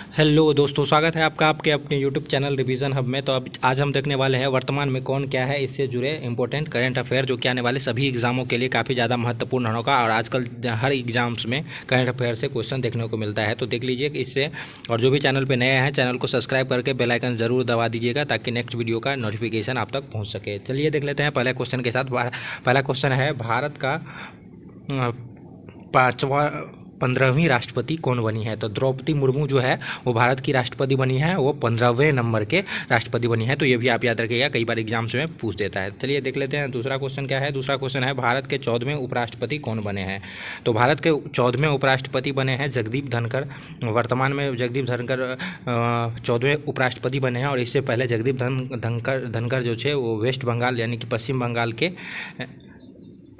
Hello दोस्तों, स्वागत है आपका आपके अपने यूट्यूब चैनल रिवीजन हब में। तो अब आज हम देखने वाले हैं वर्तमान में कौन क्या है, इससे जुड़े इंपॉर्टेंट करंट अफेयर जो कि आने वाले सभी एग्जामों के लिए काफ़ी ज़्यादा महत्वपूर्ण होगा। और आजकल हर एग्जाम्स में करंट अफेयर से क्वेश्चन देखने को मिलता है, तो देख लीजिए कि इससे। और जो भी चैनल पर नए हैं, चैनल को सब्सक्राइब करके बेल आइकन जरूर दबा दीजिएगा ताकि नेक्स्ट वीडियो का नोटिफिकेशन आप तक पहुँच सके। चलिए देख लेते हैं पहले क्वेश्चन के साथ। पहला क्वेश्चन है, भारत का पाँचवा 15वीं राष्ट्रपति कौन बनी है? तो द्रौपदी मुर्मू जो है वो भारत की राष्ट्रपति बनी है, वो 15वें नंबर के राष्ट्रपति बनी है। तो ये भी आप याद रखिएगा, कई बार एग्जाम्स में पूछ देता है। चलिए देख लेते हैं दूसरा क्वेश्चन क्या है। दूसरा क्वेश्चन है, भारत के 14वें उपराष्ट्रपति कौन बने हैं? तो भारत के 14वें उपराष्ट्रपति बने हैं जगदीप धनखड़। वर्तमान में जगदीप धनखड़ 14वें उपराष्ट्रपति बने हैं। और इससे पहले जगदीप धनखड़ जो थे वो वेस्ट बंगाल यानी कि पश्चिम बंगाल के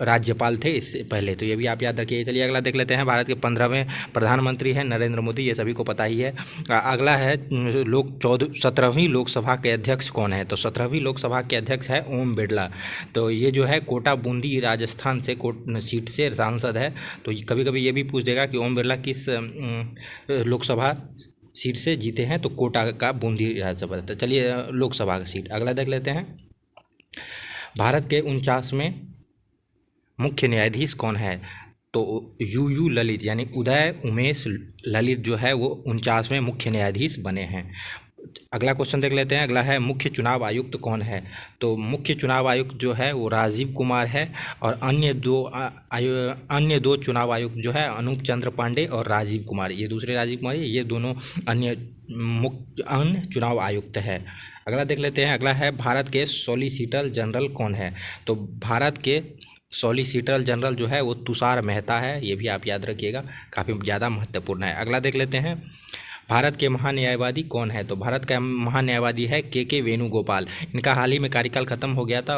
राज्यपाल थे इससे पहले। तो ये भी आप याद रखिए। चलिए अगला देख लेते हैं। भारत के 15वें प्रधानमंत्री हैं नरेंद्र मोदी, ये सभी को पता ही है। अगला है 17वीं लोकसभा के अध्यक्ष कौन है? तो 17वीं लोकसभा के अध्यक्ष है ओम बिरला। तो ये जो है कोटा बूंदी राजस्थान से सीट से सांसद है। तो कभी कभी ये भी पूछ देगा कि ओम बिरला किस लोकसभा सीट से जीते हैं? तो कोटा का बूंदी राज्यसभा। तो चलिए लोकसभा का सीट अगला देख लेते हैं। भारत के 49वें मुख्य न्यायाधीश कौन है? तो यू ललित यानी उदय उमेश ललित जो है वो 49वें मुख्य न्यायाधीश बने हैं। अगला क्वेश्चन देख लेते हैं। अगला है, मुख्य चुनाव आयुक्त कौन है? तो मुख्य चुनाव आयुक्त जो है वो राजीव कुमार है। और अन्य दो चुनाव आयुक्त जो है अनूप चंद्र पांडे और राजीव कुमार, ये दूसरे राजीव कुमार, ये दोनों अन्य चुनाव आयुक्त है। अगला देख लेते हैं। अगला है, भारत के सॉलिसिटर जनरल कौन है? तो भारत के सॉलिसिटर जनरल जो है वो तुषार मेहता है। ये भी आप याद रखिएगा, काफ़ी ज़्यादा महत्वपूर्ण है। अगला देख लेते हैं, भारत के महान्यायवादी कौन है? तो भारत का महान्यायवादी है के वेणुगोपाल। इनका हाल ही में कार्यकाल खत्म हो गया था,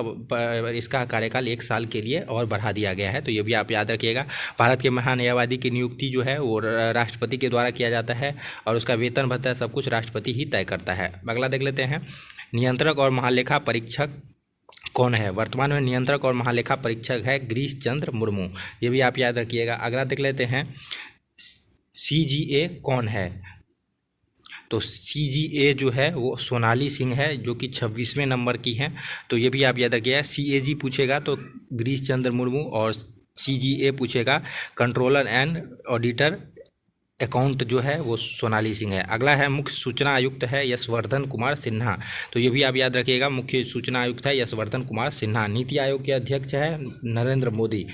इसका कार्यकाल 1 साल के लिए और बढ़ा दिया गया है। तो ये भी आप याद रखिएगा। भारत के महान्यायवादी की नियुक्ति जो है वो राष्ट्रपति के द्वारा किया जाता है और उसका वेतन भत्ता सब कुछ राष्ट्रपति ही तय करता है। अगला देख लेते हैं, नियंत्रक और महालेखा परीक्षक कौन है? वर्तमान में नियंत्रक और महालेखा परीक्षक है गिरीश चंद्र मुर्मू। ये भी आप याद रखिएगा। अगला देख लेते हैं, CGA कौन है? तो CGA जो है वो सोनाली सिंह है, जो कि 26वें नंबर की हैं। तो ये भी आप याद रखिएगा। CAG पूछेगा तो गिरीश चंद्र मुर्मू, और CGA पूछेगा कंट्रोलर एंड ऑडिटर अकाउंट जो है वो सोनाली सिंह है। अगला है, मुख्य सूचना आयुक्त है यशवर्धन कुमार सिन्हा। तो ये भी आप याद रखिएगा, मुख्य सूचना आयुक्त है यशवर्धन कुमार सिन्हा। नीति आयोग के अध्यक्ष है नरेंद्र मोदी।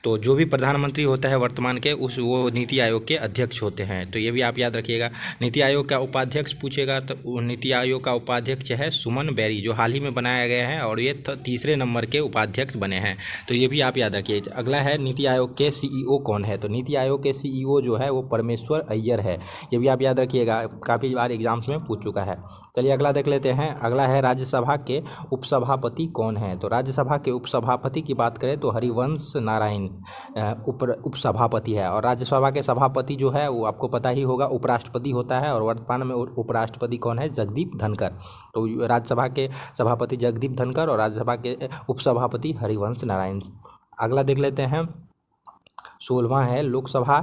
तो जो भी प्रधानमंत्री होता है वर्तमान के वो नीति आयोग के अध्यक्ष होते हैं। तो ये भी आप याद रखिएगा। नीति आयोग का उपाध्यक्ष पूछेगा तो नीति आयोग का उपाध्यक्ष है सुमन बेरी, जो हाल ही में बनाया गया है और ये 3रे नंबर के उपाध्यक्ष बने हैं। तो ये भी आप याद रखिए। अगला है, नीति आयोग के CEO कौन है? तो नीति आयोग के CEO जो है वो परमेश्वर अय्यर है। ये भी आप याद रखिएगा, काफ़ी बार एग्जाम्स में पूछ चुका है। चलिए अगला देख लेते हैं। अगला है, राज्यसभा के उपसभापति कौन है? तो राज्यसभा के उपसभापति की बात करें तो हरिवंश नारायण उपसभापति है। और राज्यसभा के सभापति जो है वो आपको पता ही होगा उपराष्ट्रपति होता है। और वर्तमान में उपराष्ट्रपति कौन है? जगदीप धनखड़। तो राज्यसभा के सभापति जगदीप धनखड़ और राज्यसभा के उपसभापति हरिवंश नारायण। अगला देख लेते हैं, 16वां है, लोकसभा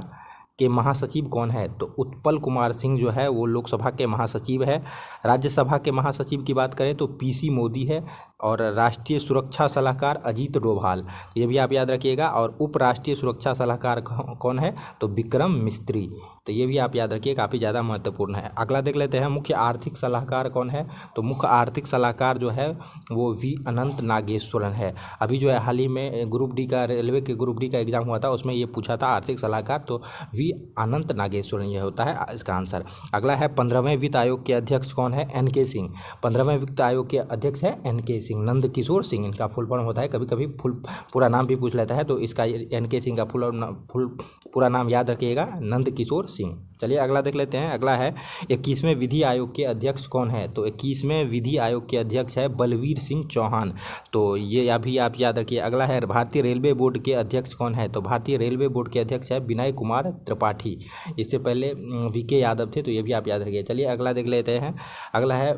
के महासचिव कौन है? तो उत्पल कुमार सिंह जो है वो लोकसभा के महासचिव है। राज्यसभा के महासचिव की बात करें तो PC मोदी है। और राष्ट्रीय सुरक्षा सलाहकार अजीत डोभाल, ये भी आप याद रखिएगा। और उपराष्ट्रीय सुरक्षा सलाहकार कौन है? तो विक्रम मिस्त्री। तो ये भी आप याद रखिए, काफ़ी ज़्यादा महत्वपूर्ण है। अगला देख लेते हैं, मुख्य आर्थिक सलाहकार कौन है? तो मुख्य आर्थिक सलाहकार जो है वो V अनंत नागेश्वरन है। अभी जो है हाल ही में ग्रुप डी का, रेलवे के ग्रुप डी का एग्जाम हुआ था, उसमें ये पूछा था आर्थिक सलाहकार, तो V अनंत नागेश्वरन ये होता है इसका आंसर। अगला है, 15वें वित्त आयोग के अध्यक्ष कौन है? NK सिंह। 15वें वित्त आयोग के अध्यक्ष है NK सिंह, नंद किशोर सिंह इनका फुल फॉर्म होता है। कभी कभी पूरा नाम भी पूछ लेता है, तो इसका NK सिंह का पूरा नाम याद रखिएगा, नंद किशोर सिंह। चलिए अगला देख लेते हैं। अगला है, 21वें विधि आयोग के अध्यक्ष कौन है? तो 21वें विधि आयोग के अध्यक्ष है बलवीर सिंह चौहान। तो ये अभी आप याद रखिए। अगला है, भारतीय रेलवे बोर्ड के अध्यक्ष कौन है? तो भारतीय रेलवे बोर्ड के अध्यक्ष है विनय कुमार त्रिपाठी। इससे पहले VK यादव थे, तो ये भी आप याद रखिए। चलिए अगला देख लेते हैं। अगला है,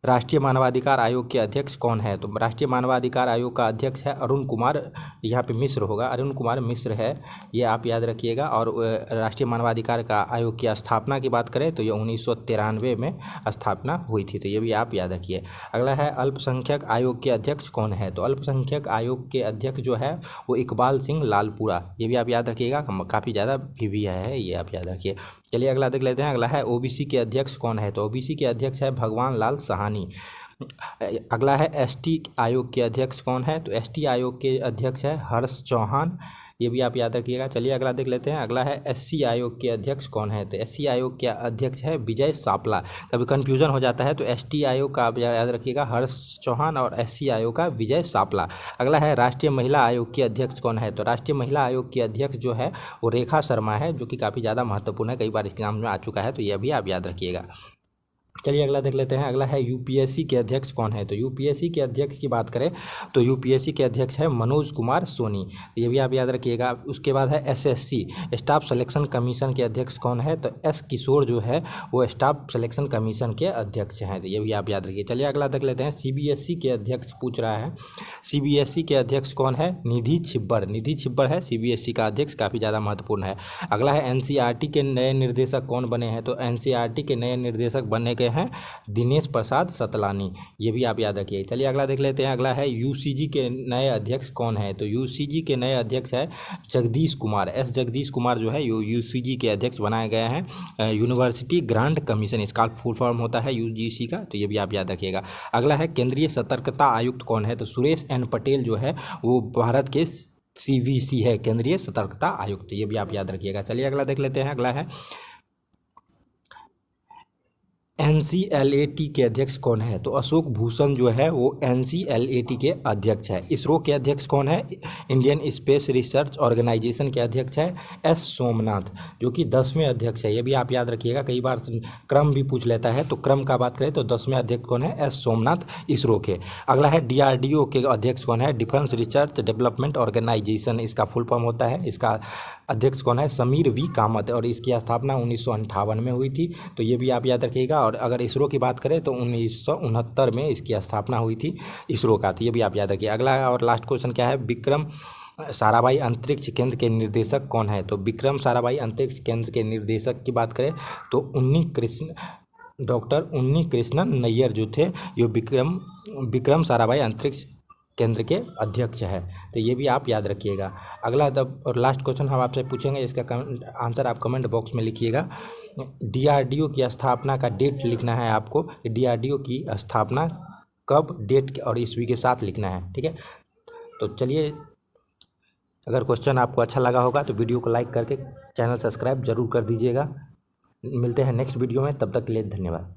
राष्ट्रीय मानवाधिकार आयोग के अध्यक्ष कौन है? तो राष्ट्रीय मानवाधिकार आयोग का अध्यक्ष है अरुण कुमार, यहाँ पे मिश्र होगा, अरुण कुमार मिश्र है, ये आप याद रखिएगा। और राष्ट्रीय मानवाधिकार का आयोग की स्थापना की बात करें तो ये 1993 में स्थापना हुई थी, तो ये भी आप याद रखिए। अगला है अल्पसंख्यक आयोग के अध्यक्ष कौन है? तो अल्पसंख्यक आयोग के अध्यक्ष जो है वो इकबाल सिंह लालपुरा, ये भी आप याद रखिएगा, काफ़ी ज़्यादा भी है, ये आप याद रखिए। चलिए अगला देख लेते हैं। अगला है ओबीसी के अध्यक्ष कौन है? तो ओबीसी के अध्यक्ष है भगवान लाल सहानी। अगला है एसटी आयोग के अध्यक्ष कौन है? तो एसटी आयोग के अध्यक्ष है हर्ष चौहान, ये भी आप याद रखिएगा। चलिए अगला देख लेते हैं। अगला है एससी आयोग के अध्यक्ष कौन है? तो एससी आयोग के अध्यक्ष है विजय सापला। कभी कन्फ्यूजन हो जाता है तो एसटी आयोग का आप याद रखिएगा हर्ष चौहान, और एससी आयोग का विजय सापला। अगला है राष्ट्रीय महिला आयोग के अध्यक्ष कौन है? तो राष्ट्रीय महिला आयोग के अध्यक्ष जो है वो रेखा शर्मा है, जो कि काफ़ी ज़्यादा महत्वपूर्ण है, कई बार एग्जाम में आ चुका है, तो यह भी आप याद रखिएगा। चलिए अगला देख लेते हैं। अगला है यूपीएससी के अध्यक्ष कौन है? तो यूपीएससी के अध्यक्ष की बात करें तो यूपीएससी के अध्यक्ष है मनोज कुमार सोनी, ये भी आप याद रखिएगा। उसके बाद है एसएससी स्टाफ सिलेक्शन कमीशन के अध्यक्ष कौन है? तो एस किशोर जो है वो स्टाफ सिलेक्शन कमीशन के अध्यक्ष हैं, तो ये भी आप याद रखिए। चलिए अगला देख लेते हैं। सीबीएसई के अध्यक्ष पूछ रहा है, सीबीएसई के अध्यक्ष कौन है? निधि छिब्बर, निधि छिब्बर है सीबीएसई का अध्यक्ष, काफ़ी ज़्यादा महत्वपूर्ण है। अगला है एनसीईआरटी के नए निर्देशक कौन बने हैं? तो एनसीईआरटी के नए निर्देशक बनने के हैं दिनेश प्रसाद सतलानी, ये भी आप याद रखिए। चलिए अगला देख लेते हैं। अगला है यूसीजी के नए अध्यक्ष कौन है? तो यूसीजी के नए अध्यक्ष है जगदीश कुमार, एस जगदीश कुमार जो है यूसीजी के अध्यक्ष बनाए गए हैं। यूनिवर्सिटी ग्रांट कमीशन इसका फुल फॉर्म होता है यूजीसी का, तो ये भी आप याद रखिएगा। अगला है केंद्रीय सतर्कता आयुक्त कौन है? तो सुरेश एन पटेल जो है वो भारत के सीवीसी है, केंद्रीय सतर्कता आयुक्त, ये भी आप याद रखिएगा। चलिए अगला देख लेते हैं। अगला है एनसीएलएटी के अध्यक्ष कौन है? तो अशोक भूषण जो है वो एनसीएलएटी के अध्यक्ष है। इसरो के अध्यक्ष कौन है? इंडियन स्पेस रिसर्च ऑर्गेनाइजेशन के अध्यक्ष है एस सोमनाथ, जो कि 10वें अध्यक्ष है, ये भी आप याद रखिएगा, कई बार क्रम भी पूछ लेता है, तो क्रम का बात करें तो 10वें अध्यक्ष कौन है? एस सोमनाथ, इसरो के। अगला है डीआरडीओ के अध्यक्ष कौन है? डिफेंस रिसर्च डेवलपमेंट ऑर्गेनाइजेशन इसका फुल फॉर्म होता है, इसका अध्यक्ष कौन है? समीर वी कामत, और इसकी स्थापना 1958 में हुई थी, तो ये भी आप याद रखिएगा। और अगर इसरो की बात करें तो 1969 में इसकी स्थापना हुई थी इसरो का, तो ये भी आप याद रखिए। अगला और लास्ट क्वेश्चन क्या है? विक्रम साराभाई अंतरिक्ष केंद्र के निर्देशक कौन है? तो विक्रम साराभाई अंतरिक्ष केंद्र के निर्देशक की बात करें तो डॉक्टर उन्नी कृष्णन नैयर जो थे, ये विक्रम साराभाई अंतरिक्ष केंद्र के अध्यक्ष है, तो ये भी आप याद रखिएगा। अगला और लास्ट क्वेश्चन हम आपसे पूछेंगे, इसका आंसर आप कमेंट बॉक्स में लिखिएगा। डीआरडीओ की स्थापना का डेट लिखना है आपको, डीआरडीओ की स्थापना कब, डेट और ईस्वी के साथ लिखना है, ठीक है। तो चलिए, अगर क्वेश्चन आपको अच्छा लगा होगा तो वीडियो को लाइक करके चैनल सब्सक्राइब जरूर कर दीजिएगा। मिलते हैं नेक्स्ट वीडियो में, तब तक के लिए धन्यवाद।